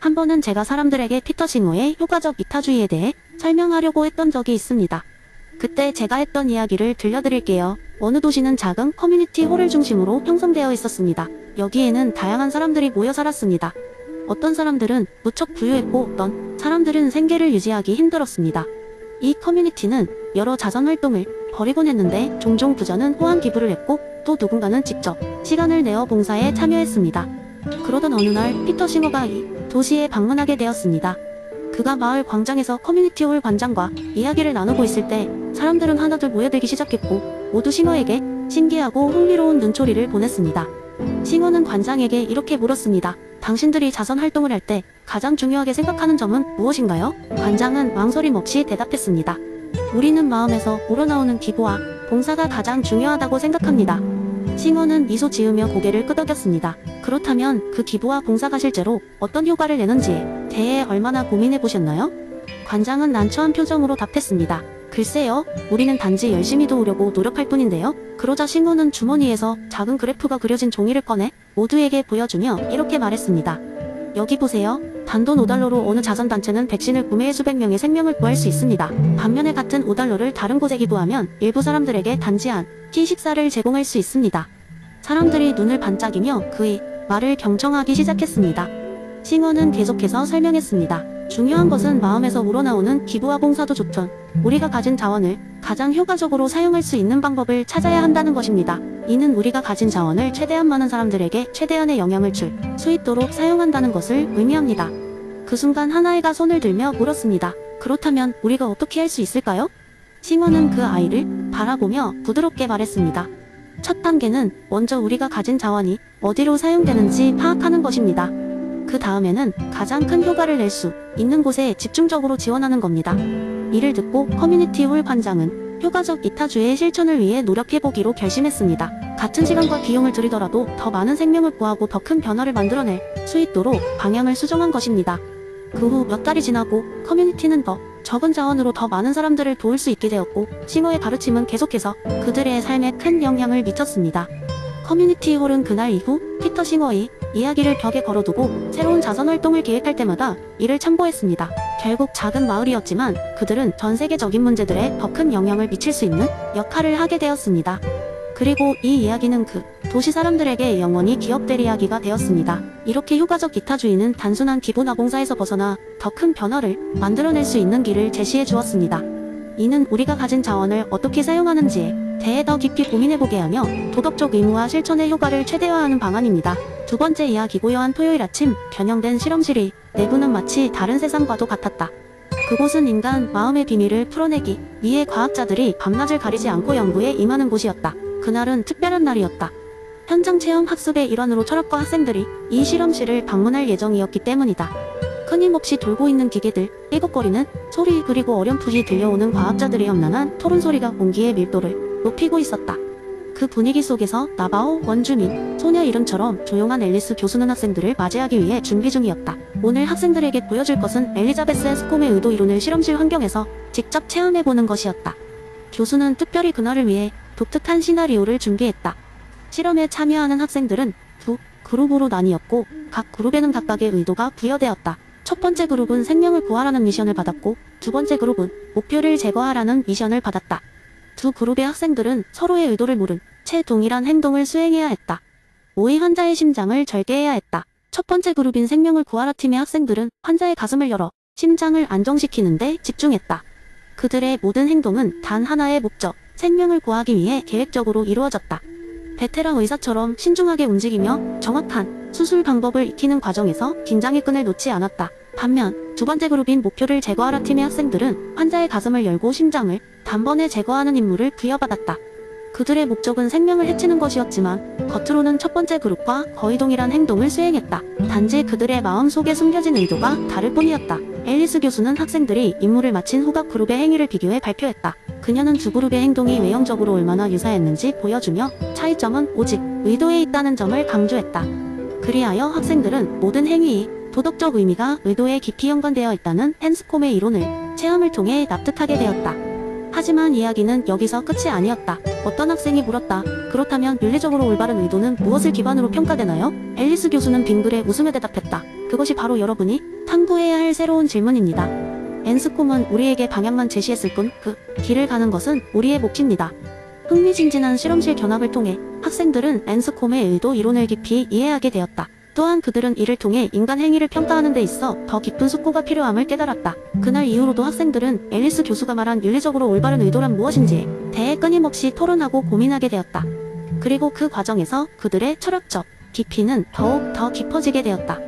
한 번은 제가 사람들에게 피터 싱어의 효과적 이타주의에 대해 설명하려고 했던 적이 있습니다. 그때 제가 했던 이야기를 들려드릴게요. 어느 도시는 작은 커뮤니티 홀을 중심으로 형성되어 있었습니다. 여기에는 다양한 사람들이 모여 살았습니다. 어떤 사람들은 무척 부유했고 어떤 사람들은 생계를 유지하기 힘들었습니다. 이 커뮤니티는 여러 자선활동을 벌이곤 했는데 종종 부자는 호황 기부를 했고 또 누군가는 직접 시간을 내어 봉사에 참여했습니다. 그러던 어느 날 피터 싱어가 이 도시에 방문하게 되었습니다. 그가 마을 광장에서 커뮤니티 홀 관장과 이야기를 나누고 있을 때 사람들은 하나둘 모여들기 시작했고 모두 싱어에게 신기하고 흥미로운 눈초리를 보냈습니다. 싱어는 관장에게 이렇게 물었습니다. 당신들이 자선활동을 할 때 가장 중요하게 생각하는 점은 무엇인가요? 관장은 망설임 없이 대답했습니다. 우리는 마음에서 우러나오는 기부와 봉사가 가장 중요하다고 생각합니다. 싱어는 미소 지으며 고개를 끄덕였습니다. 그렇다면 그 기부와 봉사가 실제로 어떤 효과를 내는지에 대해 얼마나 고민해 보셨나요? 관장은 난처한 표정으로 답했습니다. 글쎄요, 우리는 단지 열심히 도우려고 노력할 뿐인데요. 그러자 싱어는 주머니에서 작은 그래프가 그려진 종이를 꺼내 모두에게 보여주며 이렇게 말했습니다. 여기 보세요. 단돈 5달러로 어느 자선단체는 백신을 구매해 수백 명의 생명을 구할 수 있습니다. 반면에 같은 5달러를 다른 곳에 기부하면 일부 사람들에게 단지 한 끼 식사를 제공할 수 있습니다. 사람들이 눈을 반짝이며 그의 말을 경청하기 시작했습니다. 싱어는 계속해서 설명했습니다. 중요한 것은 마음에서 우러나오는 기부와 봉사도 좋든 우리가 가진 자원을 가장 효과적으로 사용할 수 있는 방법을 찾아야 한다는 것입니다. 이는 우리가 가진 자원을 최대한 많은 사람들에게 최대한의 영향을 줄 수 있도록 사용한다는 것을 의미합니다. 그 순간 하나이가 손을 들며 물었습니다. 그렇다면 우리가 어떻게 할 수 있을까요? 싱어는 그 아이를 바라보며 부드럽게 말했습니다. 첫 단계는 먼저 우리가 가진 자원이 어디로 사용되는지 파악하는 것입니다. 그 다음에는 가장 큰 효과를 낼 수 있는 곳에 집중적으로 지원하는 겁니다. 이를 듣고 커뮤니티 홀 관장은 효과적 이타주의 실천을 위해 노력해보기로 결심했습니다. 같은 시간과 비용을 들이더라도 더 많은 생명을 구하고 더 큰 변화를 만들어낼 수 있도록 방향을 수정한 것입니다. 그 후 몇 달이 지나고 커뮤니티는 더 적은 자원으로 더 많은 사람들을 도울 수 있게 되었고 싱어의 가르침은 계속해서 그들의 삶에 큰 영향을 미쳤습니다. 커뮤니티 홀은 그날 이후 피터 싱어의 이야기를 벽에 걸어두고 새로운 자선활동을 계획할 때마다 이를 참고했습니다. 결국 작은 마을이었지만 그들은 전 세계적인 문제들에 더 큰 영향을 미칠 수 있는 역할을 하게 되었습니다. 그리고 이 이야기는 그 도시 사람들에게 영원히 기억될 이야기가 되었습니다. 이렇게 효과적 이타주의는 단순한 기부나 봉사에서 벗어나 더 큰 변화를 만들어낼 수 있는 길을 제시해 주었습니다. 이는 우리가 가진 자원을 어떻게 사용하는지에 대해 더 깊이 고민해보게 하며 도덕적 의무와 실천의 효과를 최대화하는 방안입니다. 두 번째 이야기 고요한 토요일 아침 변형된 실험실이 내부는 마치 다른 세상과도 같았다. 그곳은 인간 마음의 비밀을 풀어내기 위해 과학자들이 밤낮을 가리지 않고 연구에 임하는 곳이었다. 그날은 특별한 날이었다. 현장 체험 학습의 일환으로 철학과 학생들이 이 실험실을 방문할 예정이었기 때문이다. 끊임없이 돌고 있는 기계들, 삐걱거리는 소리 그리고 어렴풋이 들려오는 과학자들의 험난한 토론 소리가 공기의 밀도를 높이고 있었다. 그 분위기 속에서 나바오, 원주민, 소녀 이름처럼 조용한 앨리스 교수는 학생들을 맞이하기 위해 준비 중이었다. 오늘 학생들에게 보여줄 것은 엘리자베스 앤스콤의 의도 이론을 실험실 환경에서 직접 체험해보는 것이었다. 교수는 특별히 그날을 위해 독특한 시나리오를 준비했다. 실험에 참여하는 학생들은 두 그룹으로 나뉘었고 각 그룹에는 각각의 의도가 부여되었다. 첫 번째 그룹은 생명을 구하라는 미션을 받았고 두 번째 그룹은 목표를 제거하라는 미션을 받았다. 두 그룹의 학생들은 서로의 의도를 모른 채 동일한 행동을 수행해야 했다. 모의 환자의 심장을 절개해야 했다. 첫 번째 그룹인 생명을 구하라 팀의 학생들은 환자의 가슴을 열어 심장을 안정시키는 데 집중했다. 그들의 모든 행동은 단 하나의 목적, 생명을 구하기 위해 계획적으로 이루어졌다. 베테랑 의사처럼 신중하게 움직이며 정확한 수술 방법을 익히는 과정에서 긴장의 끈을 놓지 않았다. 반면 두 번째 그룹인 목표를 제거하라 팀의 학생들은 환자의 가슴을 열고 심장을 단번에 제거하는 임무를 부여받았다. 그들의 목적은 생명을 해치는 것이었지만 겉으로는 첫 번째 그룹과 거의 동일한 행동을 수행했다. 단지 그들의 마음속에 숨겨진 의도가 다를 뿐이었다. 앨리스 교수는 학생들이 임무를 마친 후 각 그룹의 행위를 비교해 발표했다. 그녀는 두 그룹의 행동이 외형적으로 얼마나 유사했는지 보여주며 차이점은 오직 의도에 있다는 점을 강조했다. 그리하여 학생들은 모든 행위의 도덕적 의미가 의도에 깊이 연관되어 있다는 앤스콤의 이론을 체험을 통해 납득하게 되었다. 하지만 이야기는 여기서 끝이 아니었다. 어떤 학생이 물었다. 그렇다면 윤리적으로 올바른 의도는 무엇을 기반으로 평가되나요? 앨리스 교수는 빙글에 웃으며 대답했다. 그것이 바로 여러분이 탐구해야 할 새로운 질문입니다. 엔스콤은 우리에게 방향만 제시했을 뿐 그 길을 가는 것은 우리의 몫입니다. 흥미진진한 실험실 견학을 통해 학생들은 엔스콤의 의도 이론을 깊이 이해하게 되었다. 또한 그들은 이를 통해 인간 행위를 평가하는 데 있어 더 깊은 숙고가 필요함을 깨달았다. 그날 이후로도 학생들은 앨리스 교수가 말한 윤리적으로 올바른 의도란 무엇인지에 대해 끊임없이 토론하고 고민하게 되었다. 그리고 그 과정에서 그들의 철학적 깊이는 더욱 더 깊어지게 되었다.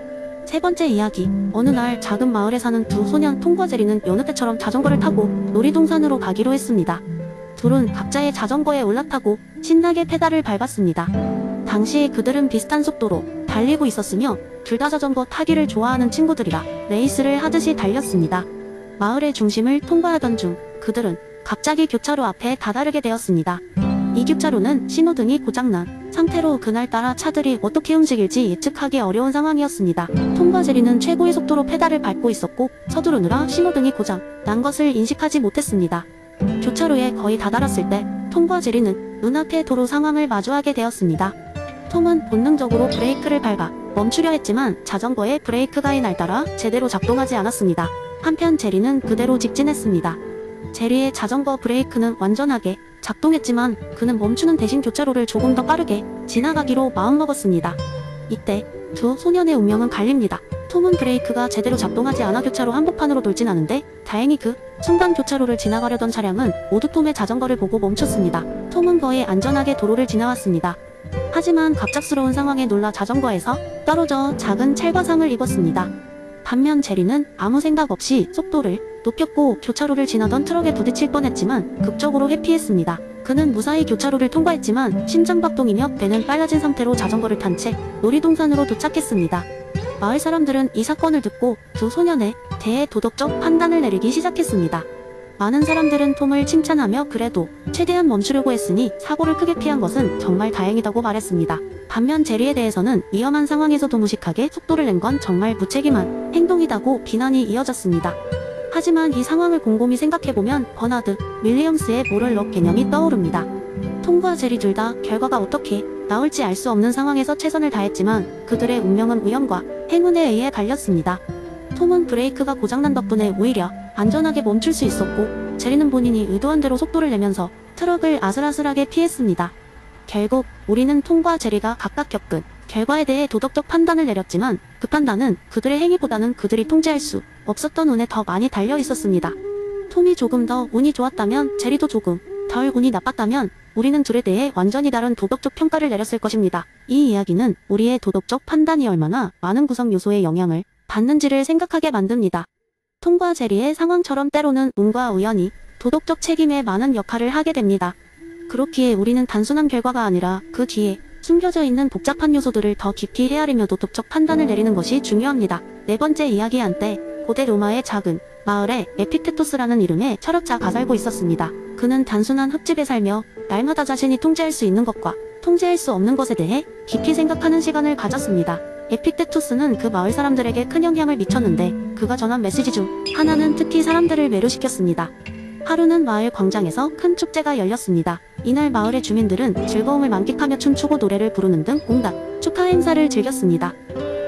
세 번째 이야기. 어느 날 작은 마을에 사는 두 소년 톰과 제리는 여느 때처럼 자전거를 타고 놀이동산으로 가기로 했습니다. 둘은 각자의 자전거에 올라타고 신나게 페달을 밟았습니다. 당시 그들은 비슷한 속도로 달리고 있었으며 둘 다 자전거 타기를 좋아하는 친구들이라 레이스를 하듯이 달렸습니다. 마을의 중심을 통과하던 중 그들은 갑자기 교차로 앞에 다다르게 되었습니다. 이 교차로는 신호등이 고장난 상태로 그날따라 차들이 어떻게 움직일지 예측하기 어려운 상황이었습니다. 톰과 제리는 최고의 속도로 페달을 밟고 있었고 서두르느라 신호등이 고장 난 것을 인식하지 못했습니다. 교차로에 거의 다다랐을 때 톰과 제리는 눈앞의 도로 상황을 마주하게 되었습니다. 톰은 본능적으로 브레이크를 밟아 멈추려 했지만 자전거의 브레이크 가이날 따라 제대로 작동하지 않았습니다. 한편 제리는 그대로 직진했습니다. 제리의 자전거 브레이크는 완전하게 작동했지만 그는 멈추는 대신 교차로를 조금 더 빠르게 지나가기로 마음먹었습니다. 이때 두 소년의 운명은 갈립니다. 톰은 브레이크가 제대로 작동하지 않아 교차로 한복판으로 돌진하는데 다행히 그 순간 교차로를 지나가려던 차량은 모두 톰의 자전거를 보고 멈췄습니다. 톰은 거의 안전하게 도로를 지나왔습니다. 하지만 갑작스러운 상황에 놀라 자전거에서 떨어져 작은 찰과상을 입었습니다. 반면 제리는 아무 생각 없이 속도를 높였고 교차로를 지나던 트럭에 부딪힐 뻔했지만 극적으로 회피했습니다. 그는 무사히 교차로를 통과했지만 심장박동이며 배는 빨라진 상태로 자전거를 탄 채 놀이동산으로 도착했습니다. 마을 사람들은 이 사건을 듣고 두 소년에 대해 도덕적 판단을 내리기 시작했습니다. 많은 사람들은 톰을 칭찬하며 그래도 최대한 멈추려고 했으니 사고를 크게 피한 것은 정말 다행이다고 말했습니다. 반면 제리에 대해서는 위험한 상황에서도 무식하게 속도를 낸 건 정말 무책임한 행동이다고 비난이 이어졌습니다. 하지만 이 상황을 곰곰이 생각해보면 버나드 윌리엄스의 모럴 럭 개념이 떠오릅니다. 톰과 제리 둘 다 결과가 어떻게 나올지 알 수 없는 상황에서 최선을 다했지만 그들의 운명은 우연과 행운에 의해 갈렸습니다. 톰은 브레이크가 고장난 덕분에 오히려 안전하게 멈출 수 있었고 제리는 본인이 의도한 대로 속도를 내면서 트럭을 아슬아슬하게 피했습니다. 결국 우리는 톰과 제리가 각각 겪은 결과에 대해 도덕적 판단을 내렸지만 그 판단은 그들의 행위보다는 그들이 통제할 수 없었던 운에 더 많이 달려 있었습니다. 톰이 조금 더 운이 좋았다면 제리도 조금 덜 운이 나빴다면 우리는 둘에 대해 완전히 다른 도덕적 평가를 내렸을 것입니다. 이 이야기는 우리의 도덕적 판단이 얼마나 많은 구성 요소에 영향을 받는지를 생각하게 만듭니다. 톰과 제리의 상황처럼 때로는 운과 우연이 도덕적 책임에 많은 역할을 하게 됩니다. 그렇기에 우리는 단순한 결과가 아니라 그 뒤에 숨겨져 있는 복잡한 요소들을 더 깊이 헤아리며 도덕적 판단을 내리는 것이 중요합니다. 네 번째 이야기 한때 고대 로마의 작은 마을에 에픽테토스라는 이름의 철학자가 살고 있었습니다. 그는 단순한 흙집에 살며 날마다 자신이 통제할 수 있는 것과 통제할 수 없는 것에 대해 깊이 생각하는 시간을 가졌습니다. 에픽테토스는 그 마을 사람들에게 큰 영향을 미쳤는데 그가 전한 메시지 중 하나는 특히 사람들을 매료시켰습니다. 하루는 마을 광장에서 큰 축제가 열렸습니다. 이날 마을의 주민들은 즐거움을 만끽하며 춤추고 노래를 부르는 등 온갖 축하 행사를 즐겼습니다.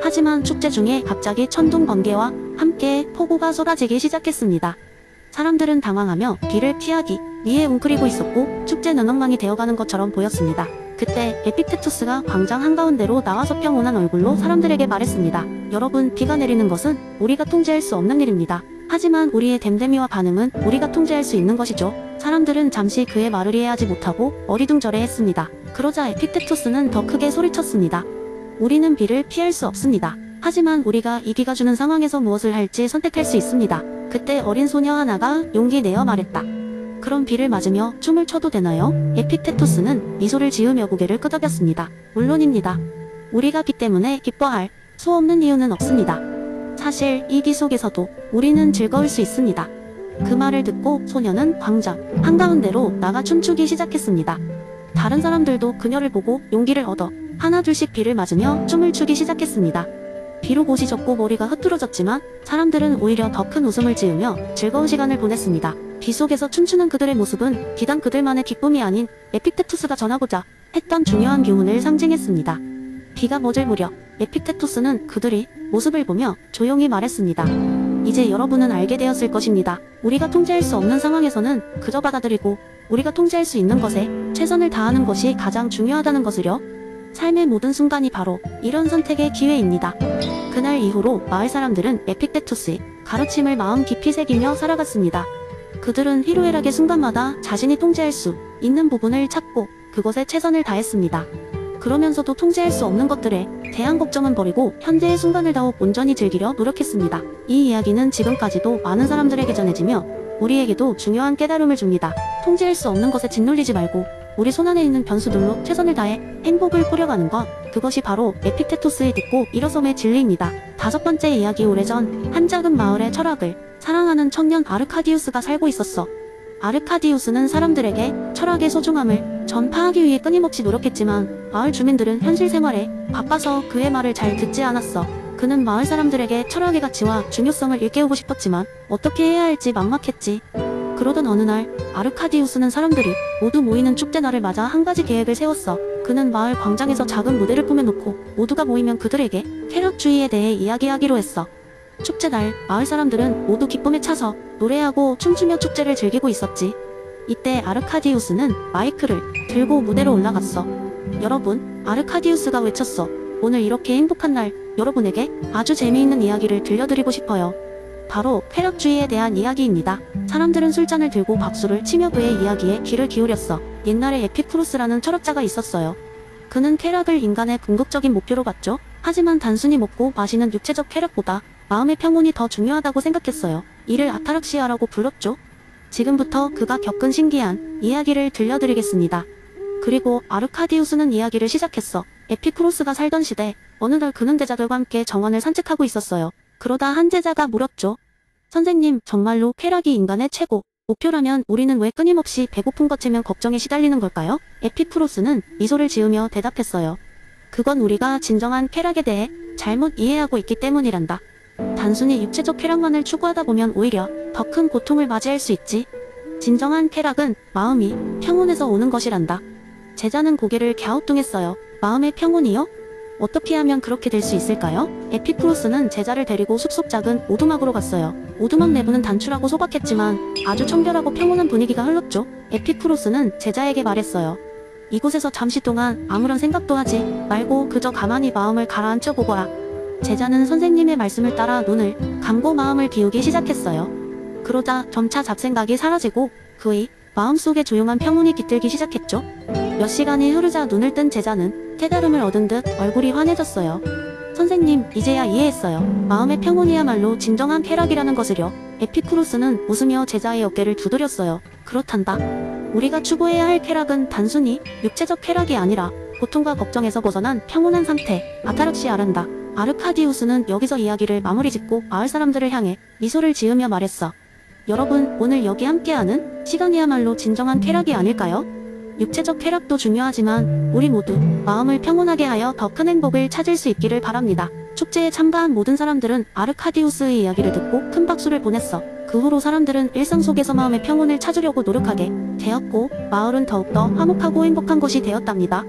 하지만 축제 중에 갑자기 천둥 번개와 함께 폭우가 쏟아지기 시작했습니다. 사람들은 당황하며 비를 피하기 위해 웅크리고 있었고 축제는 엉망이 되어가는 것처럼 보였습니다. 그때 에픽테토스가 광장 한가운데로 나와서 평온한 얼굴로 사람들에게 말했습니다. 여러분, 비가 내리는 것은 우리가 통제할 수 없는 일입니다. 하지만 우리의 댐댐이와 반응은 우리가 통제할 수 있는 것이죠. 사람들은 잠시 그의 말을 이해하지 못하고 어리둥절해 했습니다. 그러자 에픽테토스는 더 크게 소리쳤습니다. 우리는 비를 피할 수 없습니다. 하지만 우리가 이 비가 주는 상황에서 무엇을 할지 선택할 수 있습니다. 그때 어린 소녀 하나가 용기 내어 말했다. 그럼 비를 맞으며 춤을 춰도 되나요? 에픽테토스는 미소를 지으며 고개를 끄덕였습니다. 물론입니다. 우리가 비 때문에 기뻐할 수 없는 이유는 없습니다. 사실 이 비 속에서도 우리는 즐거울 수 있습니다. 그 말을 듣고 소녀는 광장 한가운데로 나가 춤추기 시작했습니다. 다른 사람들도 그녀를 보고 용기를 얻어 하나둘씩 비를 맞으며 춤을 추기 시작했습니다. 비로 옷이 젖고 머리가 흐트러졌지만 사람들은 오히려 더 큰 웃음을 지으며 즐거운 시간을 보냈습니다. 비 속에서 춤추는 그들의 모습은 비단 그들만의 기쁨이 아닌 에픽테토스가 전하고자 했던 중요한 교훈을 상징했습니다. 비가 멎을 무렵 에픽테토스는 그들이 모습을 보며 조용히 말했습니다. 이제 여러분은 알게 되었을 것입니다. 우리가 통제할 수 없는 상황에서는 그저 받아들이고 우리가 통제할 수 있는 것에 최선을 다하는 것이 가장 중요하다는 것을요. 삶의 모든 순간이 바로 이런 선택의 기회입니다. 그날 이후로 마을 사람들은 에픽테토스의 가르침을 마음 깊이 새기며 살아갔습니다. 그들은 희로애락의 순간마다 자신이 통제할 수 있는 부분을 찾고 그것에 최선을 다했습니다. 그러면서도 통제할 수 없는 것들에 대한 걱정은 버리고 현재의 순간을 더욱 온전히 즐기려 노력했습니다. 이 이야기는 지금까지도 많은 사람들에게 전해지며 우리에게도 중요한 깨달음을 줍니다. 통제할 수 없는 것에 짓눌리지 말고 우리 손안에 있는 변수들로 최선을 다해 행복을 꾸려가는 것, 그것이 바로 에픽테토스의 듣고 일어섬의 진리입니다. 다섯 번째 이야기. 오래전 한 작은 마을에 철학을 사랑하는 청년 아르카디우스가 살고 있었어. 아르카디우스는 사람들에게 철학의 소중함을 전파하기 위해 끊임없이 노력했지만 마을 주민들은 현실 생활에 바빠서 그의 말을 잘 듣지 않았어. 그는 마을 사람들에게 철학의 가치와 중요성을 일깨우고 싶었지만 어떻게 해야 할지 막막했지. 그러던 어느 날 아르카디우스는 사람들이 모두 모이는 축제날을 맞아 한 가지 계획을 세웠어. 그는 마을 광장에서 작은 무대를 꾸며놓고 모두가 모이면 그들에게 쾌락주의에 대해 이야기하기로 했어. 축제날 마을 사람들은 모두 기쁨에 차서 노래하고 춤추며 축제를 즐기고 있었지. 이때 아르카디우스는 마이크를 들고 무대로 올라갔어. 여러분, 아르카디우스가 외쳤어. 오늘 이렇게 행복한 날, 여러분에게 아주 재미있는 이야기를 들려드리고 싶어요. 바로 쾌락주의에 대한 이야기입니다. 사람들은 술잔을 들고 박수를 치며 그의 이야기에 귀를 기울였어. 옛날에 에피쿠로스라는 철학자가 있었어요. 그는 쾌락을 인간의 궁극적인 목표로 봤죠. 하지만 단순히 먹고 마시는 육체적 쾌락보다 마음의 평온이 더 중요하다고 생각했어요. 이를 아타락시아라고 불렀죠. 지금부터 그가 겪은 신기한 이야기를 들려드리겠습니다. 그리고 아르카디우스는 이야기를 시작했어. 에피쿠로스가 살던 시대, 어느 날 그는 제자들과 함께 정원을 산책하고 있었어요. 그러다 한 제자가 물었죠. 선생님, 정말로 쾌락이 인간의 최고 목표라면 우리는 왜 끊임없이 배고픈 것 채면 걱정에 시달리는 걸까요? 에피쿠로스는 미소를 지으며 대답했어요. 그건 우리가 진정한 쾌락에 대해 잘못 이해하고 있기 때문이란다. 단순히 육체적 쾌락만을 추구하다 보면 오히려 더 큰 고통을 맞이할 수 있지. 진정한 쾌락은 마음이 평온해서 오는 것이란다. 제자는 고개를 갸우뚱했어요. 마음의 평온이요? 어떻게 하면 그렇게 될 수 있을까요? 에피쿠로스는 제자를 데리고 숲속 작은 오두막으로 갔어요. 오두막 내부는 단출하고 소박했지만 아주 청결하고 평온한 분위기가 흘렀죠. 에피쿠로스는 제자에게 말했어요. 이곳에서 잠시 동안 아무런 생각도 하지 말고 그저 가만히 마음을 가라앉혀 보거라. 제자는 선생님의 말씀을 따라 눈을 감고 마음을 비우기 시작했어요. 그러자 점차 잡생각이 사라지고 그의 마음속에 조용한 평온이 깃들기 시작했죠. 몇 시간이 흐르자 눈을 뜬 제자는 깨달음을 얻은 듯 얼굴이 환해졌어요. 선생님, 이제야 이해했어요. 마음의 평온이야말로 진정한 쾌락이라는 것을요. 에피쿠로스는 웃으며 제자의 어깨를 두드렸어요. 그렇단다. 우리가 추구해야 할 쾌락은 단순히 육체적 쾌락이 아니라 고통과 걱정에서 벗어난 평온한 상태, 아타락시아란다. 아르카디우스는 여기서 이야기를 마무리 짓고 마을 사람들을 향해 미소를 지으며 말했어. 여러분, 오늘 여기 함께하는 시간이야말로 진정한 쾌락이 아닐까요? 육체적 쾌락도 중요하지만 우리 모두 마음을 평온하게 하여 더 큰 행복을 찾을 수 있기를 바랍니다. 축제에 참가한 모든 사람들은 아르카디우스의 이야기를 듣고 큰 박수를 보냈어. 그 후로 사람들은 일상 속에서 마음의 평온을 찾으려고 노력하게 되었고 마을은 더욱더 화목하고 행복한 곳이 되었답니다.